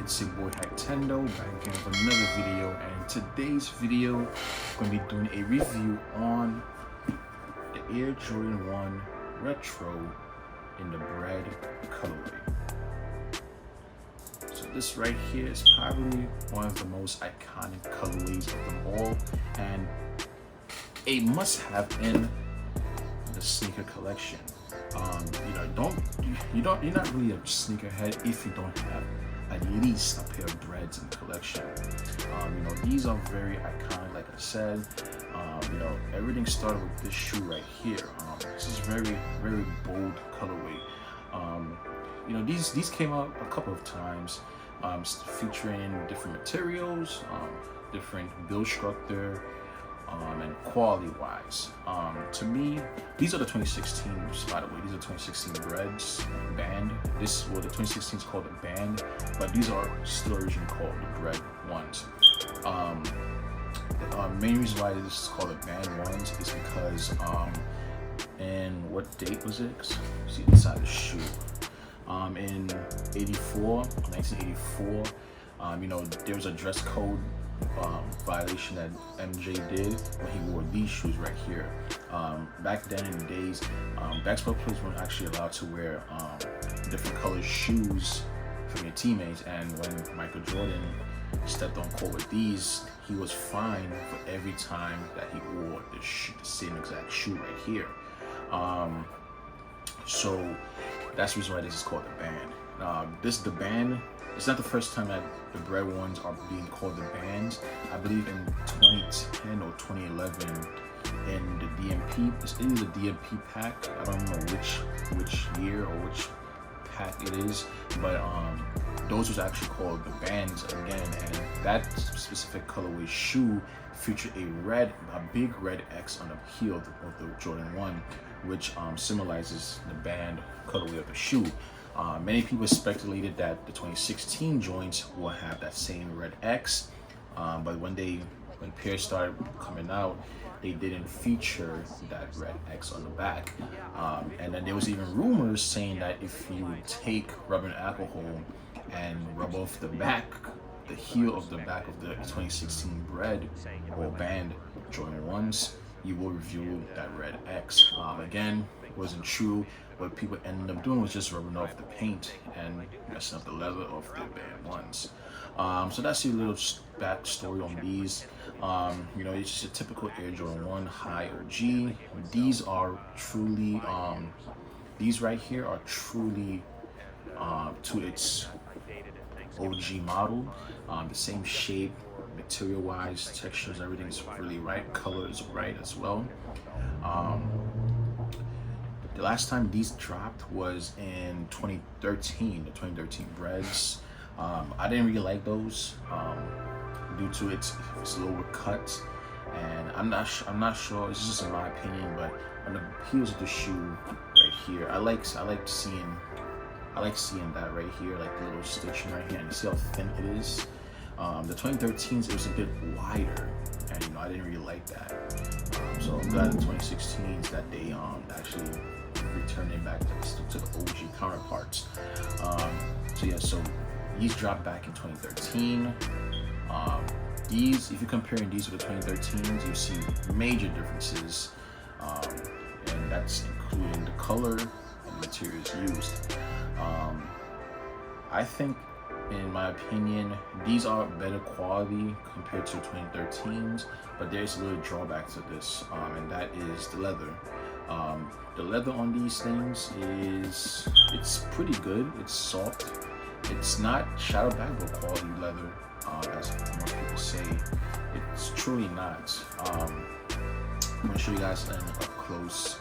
it's your boy Hectendo back again with another video, and today's video I'm going to be doing a review on the Air Jordan 1 Retro in the Bred colorway. So this right here is probably one of the most iconic colorways of them all, and a must-have in the sneaker collection. You're not really a sneakerhead if you don't have at least a pair of Breds in the collection. These are very iconic, like I said. Everything started with this shoe right here. This is very, very bold colorway. These came out a couple of times, featuring different materials, different build structure, and quality wise. To me, these are the 2016, by the way, these are 2016 Breds band. The 2016 is called the band, but these are still originally called the Bred ones. The main reason why this is called the band ones is because and what date was it? See inside the shoe. In 1984, there was a dress code violation that MJ did when he wore these shoes right here. Back then in the days, basketball players weren't actually allowed to wear different colored shoes from your teammates, and when Michael Jordan stepped on court with these, he was fined for every time that he wore the same exact shoe right here. So that's the reason why this is called the band. The band, it's not the first time that the Bred ones are being called the bands. I believe in 2010 or 2011 in the DMP, it's either the DMP pack, I don't know which year or which pack it is, but those was actually called the bands again, and that specific colorway shoe featured a big red X on the heel of the Jordan 1, which symbolizes the band colorway of the shoe. Many people speculated that the 2016 joints will have that same red X, but when pairs started coming out, they didn't feature that red X on the back. And then there was even rumors saying that if you take rubbing alcohol and rub off the heel of the back of the 2016 Bred or band Jordan 1s, you will reveal that red X. Again, it wasn't true. What people ended up doing was just rubbing off the paint and messing up the leather of the band ones. So that's your little backstory on these. It's just a typical Air Jordan 1 high OG. These are truly, these right here are truly to its OG model. The same shape, material wise, textures, everything's really right. Color is right as well. The last time these dropped was in 2013, the 2013 Breds. I didn't really like those due to its lower cut, and I'm not sure. It's just in my opinion, but on the heels of the shoe right here, I like seeing that right here, like the little stitching right here, and you see how thin it is. The 2013s, it was a bit wider, and I didn't really like that. So I'm glad the 2016s that they actually returning back to the OG counterparts. So these dropped back in 2013. If you're comparing these to the 2013s, you see major differences, and that's including the color and materials used. I think, in my opinion, these are better quality compared to 2013s, but there's a little drawback to this, and that is the leather. The leather on these things it's pretty good. It's soft. It's not shadow backboard quality leather, as most people say. It's truly not. I'm gonna show you guys an up close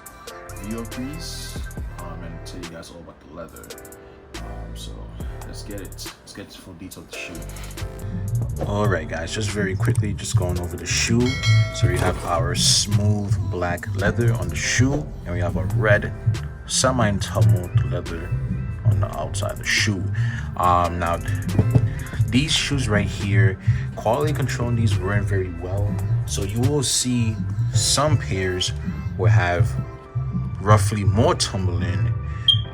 view of these, and tell you guys all about the leather. So let's get to full detail of the shoe. Alright guys, just very quickly, just going over the shoe. So we have our smooth black leather on the shoe, and we have a red semi-tumbled leather on the outside of the shoe. Now these shoes right here, quality control on these weren't very well, so you will see some pairs will have roughly more tumbling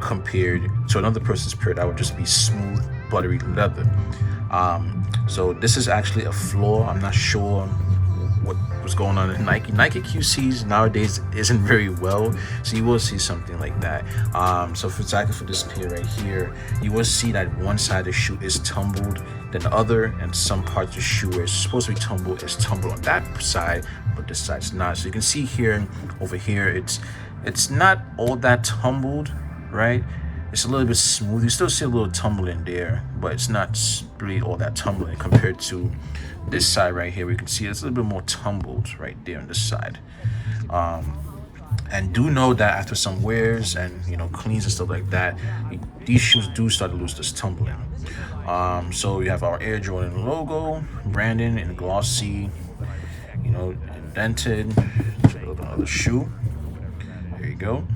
compared to another person's pair that would just be smooth, buttery leather. So this is actually a flaw. I'm not sure what was going on in Nike. Nike QCs nowadays isn't very well, so you will see something like that. So for exactly for this pair right here, you will see that one side of the shoe is tumbled than the other, and some parts of the shoe where it's supposed to be tumbled is tumbled on that side, but this side's not. So you can see here, over here, it's not all that tumbled, right? It's a little bit smooth. You still see a little tumbling there, but it's not really all that tumbling compared to this side right here. We can see it's a little bit more tumbled right there on this side. And do know that after some wears and cleans and stuff like that, these shoes do start to lose this tumbling. So we have our Air Jordan logo, branding in glossy, indented. Another shoe. There you go.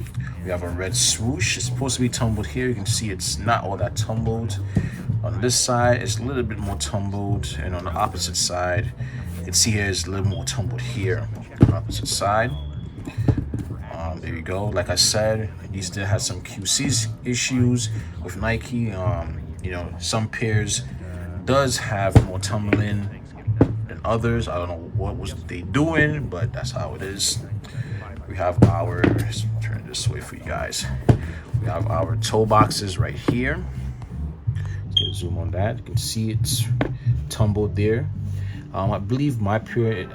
We have a red swoosh. It's supposed to be tumbled here. You can see it's not all that tumbled. On this side, it's a little bit more tumbled, and on the opposite side, you can see here it's a little more tumbled here. On the opposite side. There you go. Like I said, these did have some QC issues with Nike. Some pairs does have more tumbling than others. I don't know what was they doing, but that's how it is. We have our, let's turn it this way for you guys. We have our toe boxes right here. Let's get a zoom on that. You can see it's tumbled there. I believe my pair, it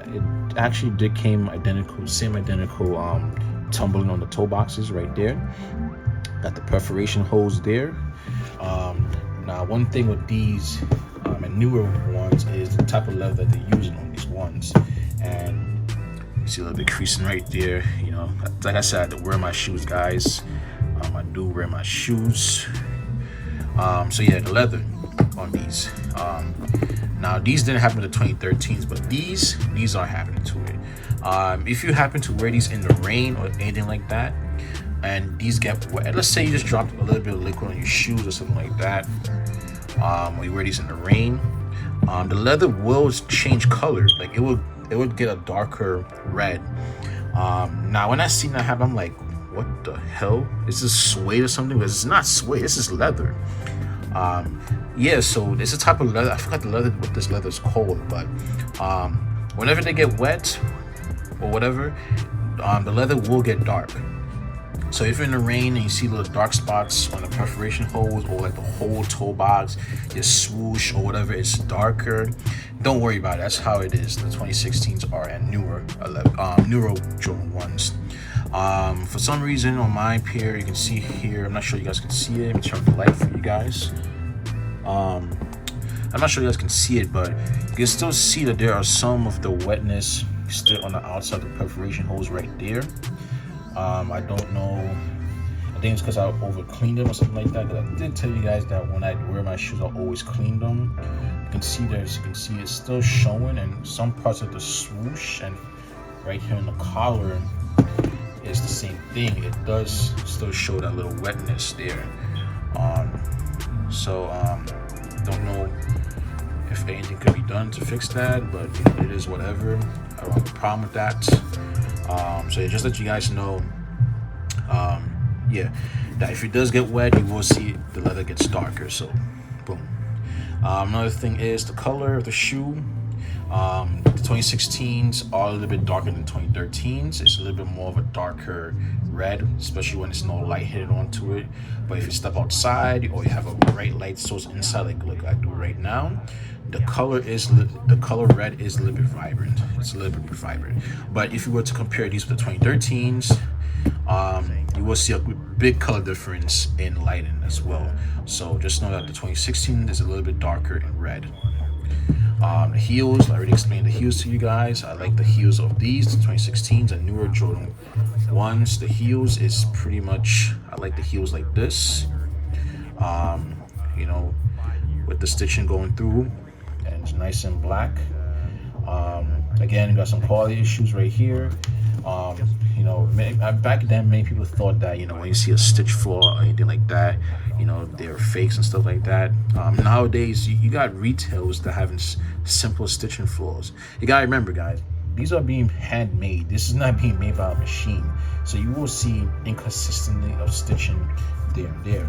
actually did came identical, same identical tumbling on the toe boxes right there. Got the perforation holes there. Now one thing with these and newer ones is the type of leather that they're using on these ones, and you see a little bit creasing right there. Like I said, I had to wear my shoes, guys. I do wear my shoes. So yeah, the leather on these. Now these didn't happen to the 2013s, but these are happening to it. If you happen to wear these in the rain or anything like that, and these get wet, let's say you just dropped a little bit of liquid on your shoes or something like that, or you wear these in the rain, the leather will change color. Like it would get a darker red. Now when I seen that happen, I'm like, what the hell? Is this suede or something? But it's not suede, this is leather. Yeah, so it's a type of leather. I forgot the leather, what this leather is called, but whenever they get wet or whatever, the leather will get dark. So if you're in the rain and you see little dark spots on the perforation holes, or like the whole toe box, your swoosh or whatever, it's darker, don't worry about it. That's how it is. The 2016s are and newer Jordan 1s. For some reason on my pair, you can see here, I'm not sure you guys can see it. Let me turn the light for you guys. I'm not sure you guys can see it, but you can still see that there are some of the wetness still on the outside of the perforation holes right there. I don't know. I think it's because I over cleaned them or something like that. Because I did tell you guys that when I wear my shoes, I always clean them. You can see there. As you can see, it's still showing, and some parts of the swoosh and right here in the collar is the same thing. It does still show that little wetness there. Don't know if anything could be done to fix that, but it is whatever. I don't have a problem with that. So yeah, just let you guys know, that if it does get wet, you will see the leather gets darker. So boom. Another thing is the color of the shoe. The 2016s are a little bit darker than 2013s. It's a little bit more of a darker red, especially when there's no light hitting onto it. But if you step outside or you have a bright light source inside, like I do right now, the color red is a little bit vibrant. It's a little bit vibrant. But if you were to compare these with the 2013s, you will see a big color difference in lighting as well. So just know that the 2016 is a little bit darker in red. The heels, I already explained the heels to you guys. I like the heels of these, the 2016s and newer Jordan 1s. The heels is pretty much, I like the heels like this, with the stitching going through, and it's nice and black. Again, you got some quality issues right here. Back then, many people thought that, when you see a stitch flaw or anything like that, they're fakes and stuff like that. Nowadays, you got retails that have simple stitching flaws. You gotta remember, guys, these are being handmade. This is not being made by a machine. So you will see inconsistency of stitching there and there.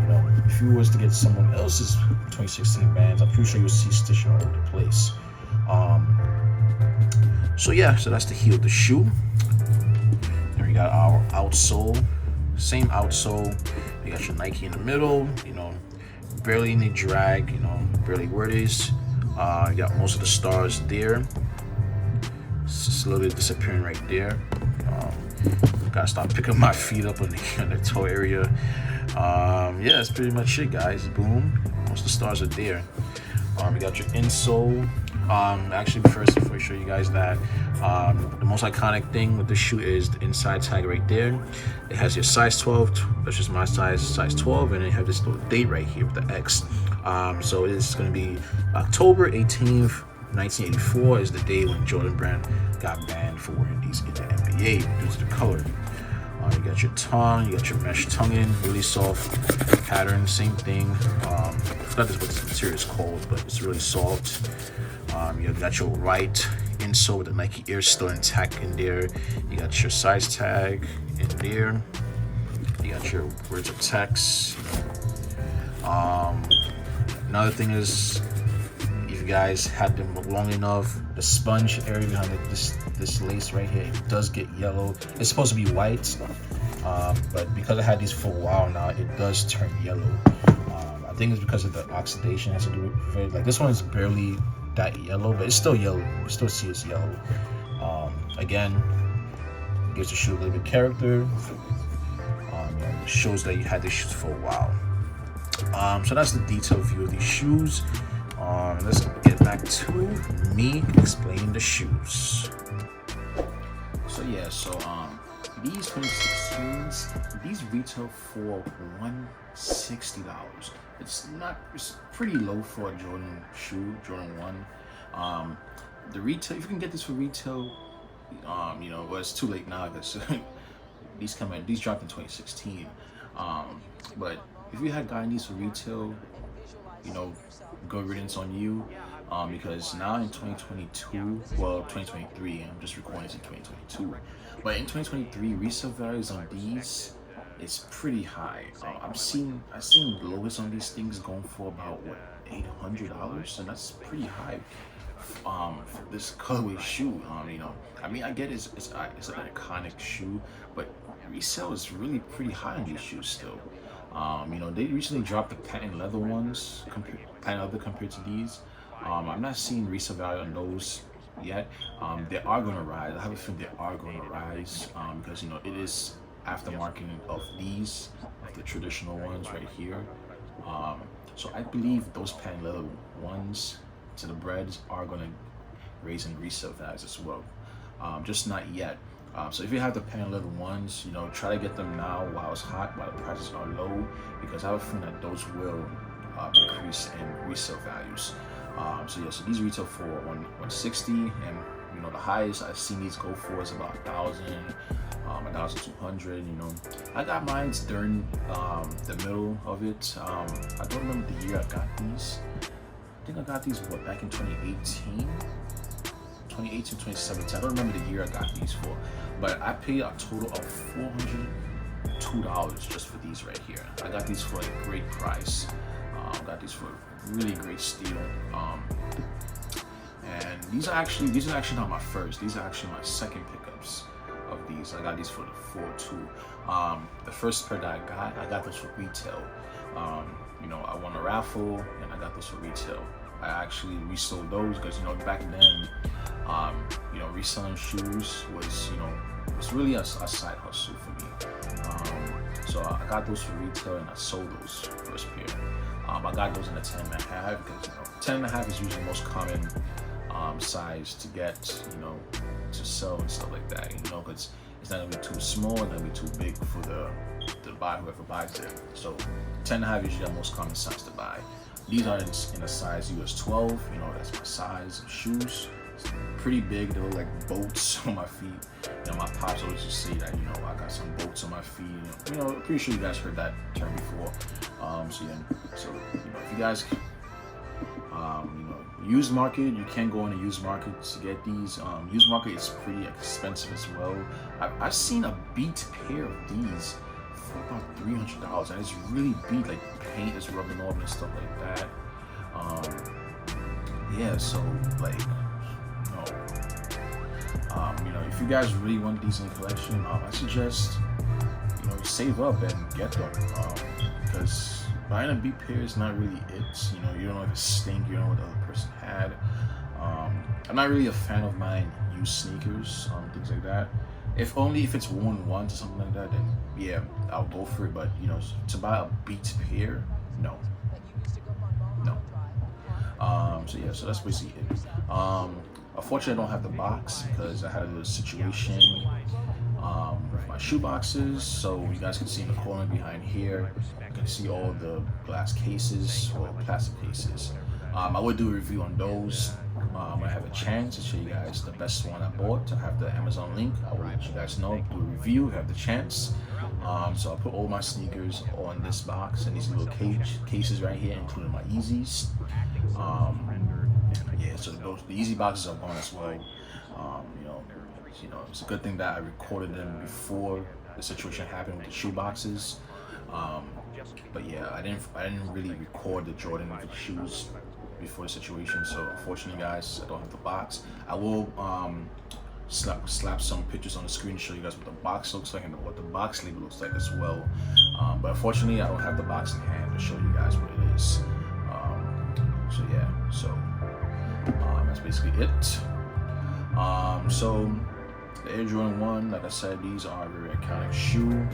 You know, if you was to get someone else's 2016 bands, I'm pretty sure you'll see stitching all over the place. So yeah, so that's the heel of the shoe. Then we got our outsole, same outsole. You got your Nike in the middle, you know, barely any drag, you know, barely where it is. You got most of the stars there. It's just a little bit disappearing right there. Gotta stop picking my feet up on the toe area. Yeah, that's pretty much it, guys. Boom. Most of the stars are there. We got your insole. Actually, first, before I show you guys that, the most iconic thing with the shoe is the inside tag right there. It has your size 12, that's just my size 12, and it have this little date right here with the X. So it's going to be October 18th, 1984 is the day when Jordan Brand got banned for wearing these in the NBA due to the color. You got your tongue, you got your mesh tonguing, really soft pattern, same thing. I forgot what this material is called, but it's really soft. You got your right insole with the Nike Air still intact in there. You got your size tag in there. You got your words of text. Another thing is, if you guys had them long enough, the sponge area behind this lace right here, it does get yellow. It's supposed to be white, but because I had these for a while now, it does turn yellow. I think it's because of the oxidation has to do with it. Like this one is barely that yellow, but it's still yellow. You still see it's yellow. Again, gives the shoe a little bit of character. Shows that you had these shoes for a while. So that's the detailed view of these shoes. Let's get back to me explaining the shoes. So yeah, these 2016s, these retail for $160. It's pretty low for a Jordan shoe, Jordan 1. The retail, if you can get this for retail, you know, well, it's too late now because these dropped in 2016. But if you had gotten these for retail, you know, good riddance on you, because now in 2022, well, 2023, I'm just recording this in 2022, but in 2023, resale values on these is pretty high. I've seen lowest on these things going for about what, $800, and that's pretty high for this colorway shoe. You know, I mean, I get it's an iconic shoe, but resale is really pretty high on these shoes still. You know, they recently dropped the patent leather ones, compared to these. I'm not seeing resale value on those yet. They are going to rise. I have a feeling they are going to rise, because, you know, it is aftermarket of these, of the traditional ones right here. So I believe those patent leather ones to the Breds are going to raise in resale values as well. Just not yet. So if you have the patent leather ones, you know, try to get them now while it's hot, while the prices are low, because I have a feeling that those will increase in resale values. So yeah, so these retail for $160, and you know, the highest I've seen these go for is about 1,000, 1,200. You know, I got mine during the middle of it. I don't remember the year I got these. I think I got these back in 2018, 2017. I don't remember the year I got these for, but I paid a total of $402 just for these right here. I got these for a great price. Got these for a really great steal. And these are actually not my first. These are actually my second pickups of these. I got these for the 4.2. The first pair that I got those for retail. You know, I won a raffle and I got those for retail. I actually resold those because, you know, back then, you know, reselling shoes was, you know, it's really a side hustle for me. So I got those for retail and I sold those first pair. I got those in a 10.5 because, you know, 10.5 is usually the most common size to get, you know, to sell and stuff like that. You know, because it's not gonna be too small, it's not gonna be too big for the buy, whoever buys it. So 10.5 is usually the most common size to buy. These are in a size US 12. You know, that's my size of shoes. It's pretty big. They look like boats on my feet. You know, my pops always just say that, you know, I got some boats on my feet. You know, I'm pretty sure you guys heard that term before. So yeah, so, you know, if you guys, you know, used market, you can go in a used market to get these. Used market is pretty expensive as well. I've seen a beat pair of these for about $300, and it's really beat. Like paint is rubbing off and stuff like that. Yeah, so like, if you guys really want these in the collection, I suggest save up and get them, because buying a beat pair is not really it. You don't know if it stink, you don't know what the other person had. I'm not really a fan of buying used sneakers, things like that. If it's worn once or something like that, then yeah, I'll go for it. But to buy a beat pair, no. So yeah, so that's basically it. Unfortunately, I don't have the box because I had a little situation with my shoe boxes. So you guys can see in the corner behind here, you can see all the glass cases or plastic cases. I would do a review on those. When I have a chance to show you guys the best one I bought. I have the Amazon link. I will let you guys know. Do a review. Have the chance. So I'll put all my sneakers on this box and these little cases right here, including my Yeezys. Yeah, so the Yeezy boxes are gone as well. It's a good thing that I recorded them before the situation happened with the shoe boxes. But yeah, I didn't really record the Jordan with the shoes before the situation. So unfortunately, guys, I don't have the box. I will slap some pictures on the screen to show you guys what the box looks like and what the box label looks like as well. But unfortunately, I don't have the box in hand to show you guys what it is. So yeah, so that's basically it. So the Air Jordan 1, like I said, these are a very iconic shoe.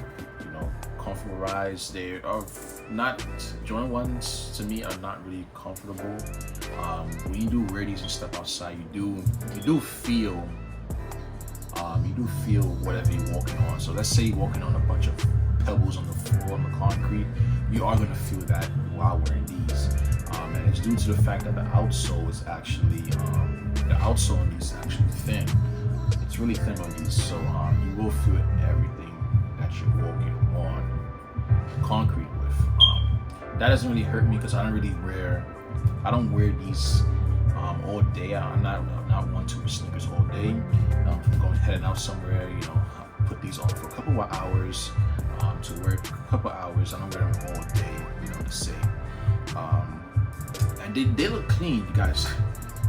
Comfortable rides. They are not, Jordan 1s to me are not really comfortable. When you do wear these and step outside, you do feel whatever you're walking on. So let's say you're walking on a bunch of pebbles on the floor, on the concrete, you are going to feel that while wearing these. And it's due to the fact that the outsole is actually, the outsole on these is actually thin. It's really thin on these, so you will feel everything that you're walking on concrete with. That doesn't really hurt me because I don't wear these all day. I'm not one to wear sneakers all day. If I'm heading out somewhere, I put these on for a couple of hours to wear a couple of hours. I don't wear them all day, to say. And they look clean, you guys.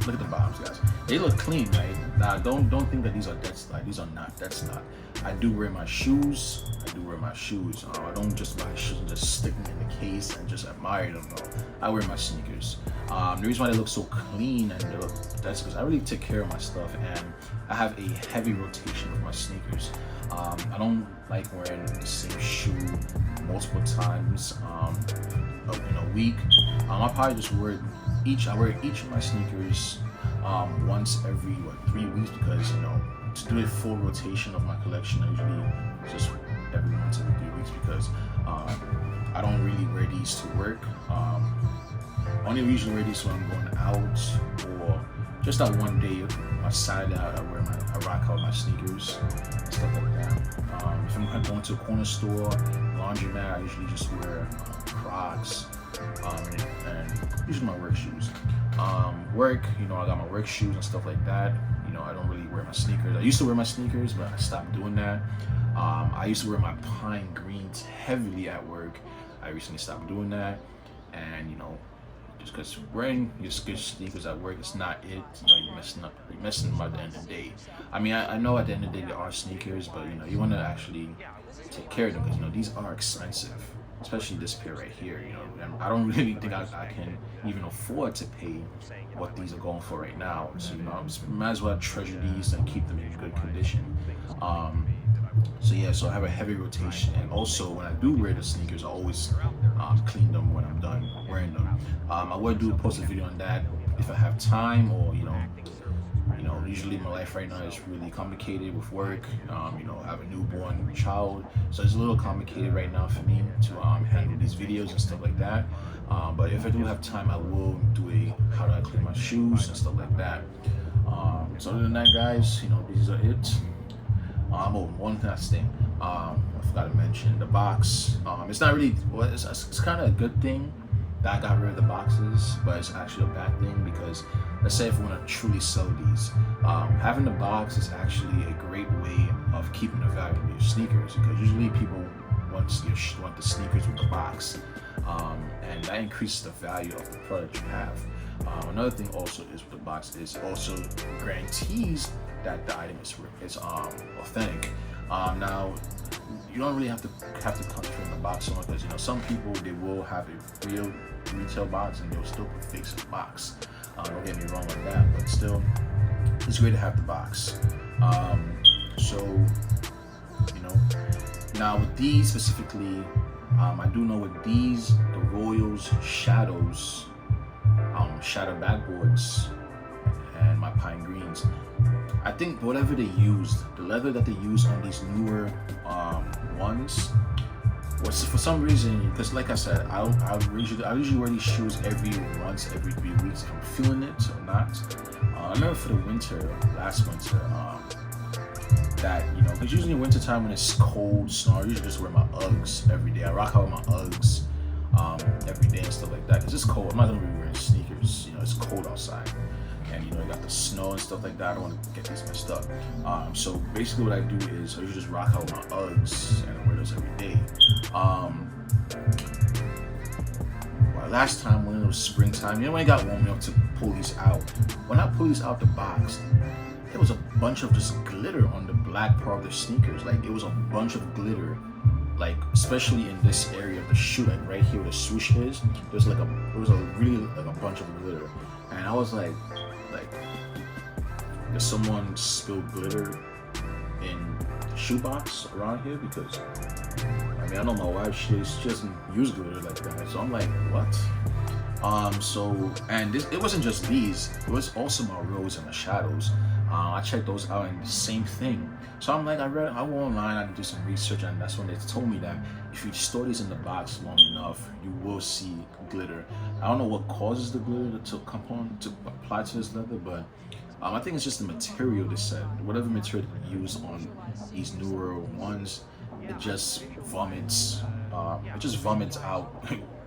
Look at the bottoms, guys. They look clean, right? Now, don't think that these are that's like these are not. That's not. I do wear my shoes. I don't just buy shoes and just stick them in the case and just admire them. No, I wear my sneakers. The reason why they look so clean and that's because I really take care of my stuff, and I have a heavy rotation with my sneakers. I don't like wearing the same shoe multiple times in a week. I probably just wear each of my sneakers once every 3 weeks, because to do a full rotation of my collection, I usually just every once every 3 weeks, because I don't really wear these to work. I only usually wear these when I'm going out, or just that one day I rock out my sneakers and stuff like that. If I'm going to a corner store, laundromat, I usually just wear Crocs and usually my work shoes. Work, I got my work shoes and stuff like that. I don't really wear my sneakers. I used to wear my sneakers, but I stopped doing that. I used to wear my pine greens heavily at work. I recently stopped doing that, and just because wearing your good sneakers at work is not it. You're messing them at the end of the day. I mean, I know at the end of the day there are sneakers, but you want to actually take care of them, because these are expensive, especially this pair right here. And I don't really think I can even afford to pay what these are going for right now. So I might as well treasure these and keep them in good condition. So yeah, so I have a heavy rotation, and also when I do wear the sneakers, I always clean them when I'm done wearing them. I will post a video on that if I have time, or usually my life right now is really complicated with work. I have a newborn child, so it's a little complicated right now for me to handle these videos and stuff like that. But if I do have time, I will do a how do I clean my shoes and stuff like that. So other than that, guys, these are it. One last thing, I forgot to mention the box. It's not really, it's kind of a good thing that I got rid of the boxes, but it's actually a bad thing, because let's say if we want to truly sell these, having the box is actually a great way of keeping the value of your sneakers, because usually people want the sneakers with the box, and that increases the value of the product you have. Another thing also is with the box is also guarantees that the item is authentic. Now, you don't really have to concentrate on the box so much, because some people, they will have a real retail box and they'll still put fakes in the box. Don't get me wrong with that, but still, it's great to have the box. So now with these specifically, I do know with these, the Royals Shadows, Shadow backboards, and my Pine Greens, I think whatever they used, the leather that they use on these newer ones, was for some reason, because like I said, I usually wear these shoes every 3 weeks if I'm feeling it or not. I remember for the winter, last winter, that because usually in winter time when it's cold, snow, I usually just wear my Uggs every day. I rock out with my Uggs every day and stuff like that, because it's cold. I'm not gonna be wearing sneakers. It's cold outside, and you got the snow and stuff like that. I don't want to get these messed up. So basically, what I do is I usually just rock out with my Uggs and I wear those every day. Last time when it was springtime, when I got warm enough to pull these out, when I pull these out the box, there was a bunch of just glitter on the black part of the sneakers. Like, it was a bunch of glitter, like especially in this area of the shoe, like right here where the swoosh is. There's a bunch of glitter, and I was like, did someone spill glitter in the shoebox around here? Because I know my wife, she doesn't use glitter like that. So I'm like, what? And it wasn't just these, it was also my Rose and my Shadows. I checked those out and the same thing. So I'm like, I went online, I did do some research, and that's when they told me that if you store these in the box long enough, you will see glitter. I don't know what causes the glitter to apply to this leather, but I think it's just the material they said. Whatever material they use on these newer ones, it just vomits out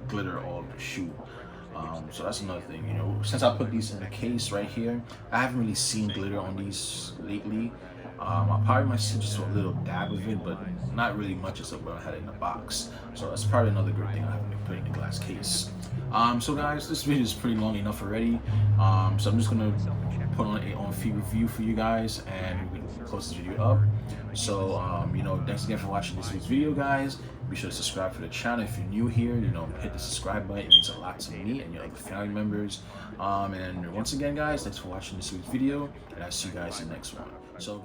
glitter all over the shoe. So that's another thing. Since I put these in the case right here, I haven't really seen glitter on these lately. I probably might see just a little dab of it, but not really much as what I had in the box. So that's probably another good thing I haven't been putting in the glass case. So guys, this video is pretty long enough already. So I'm just gonna put on a on-feet review for you guys, and we're gonna close this video up. So thanks again for watching this week's video, guys. Be sure to subscribe to the channel if you're new here. Hit the subscribe button. It means a lot to me and your other family members. And once again, guys, thanks for watching this week's video, and I'll see you guys in the next one. So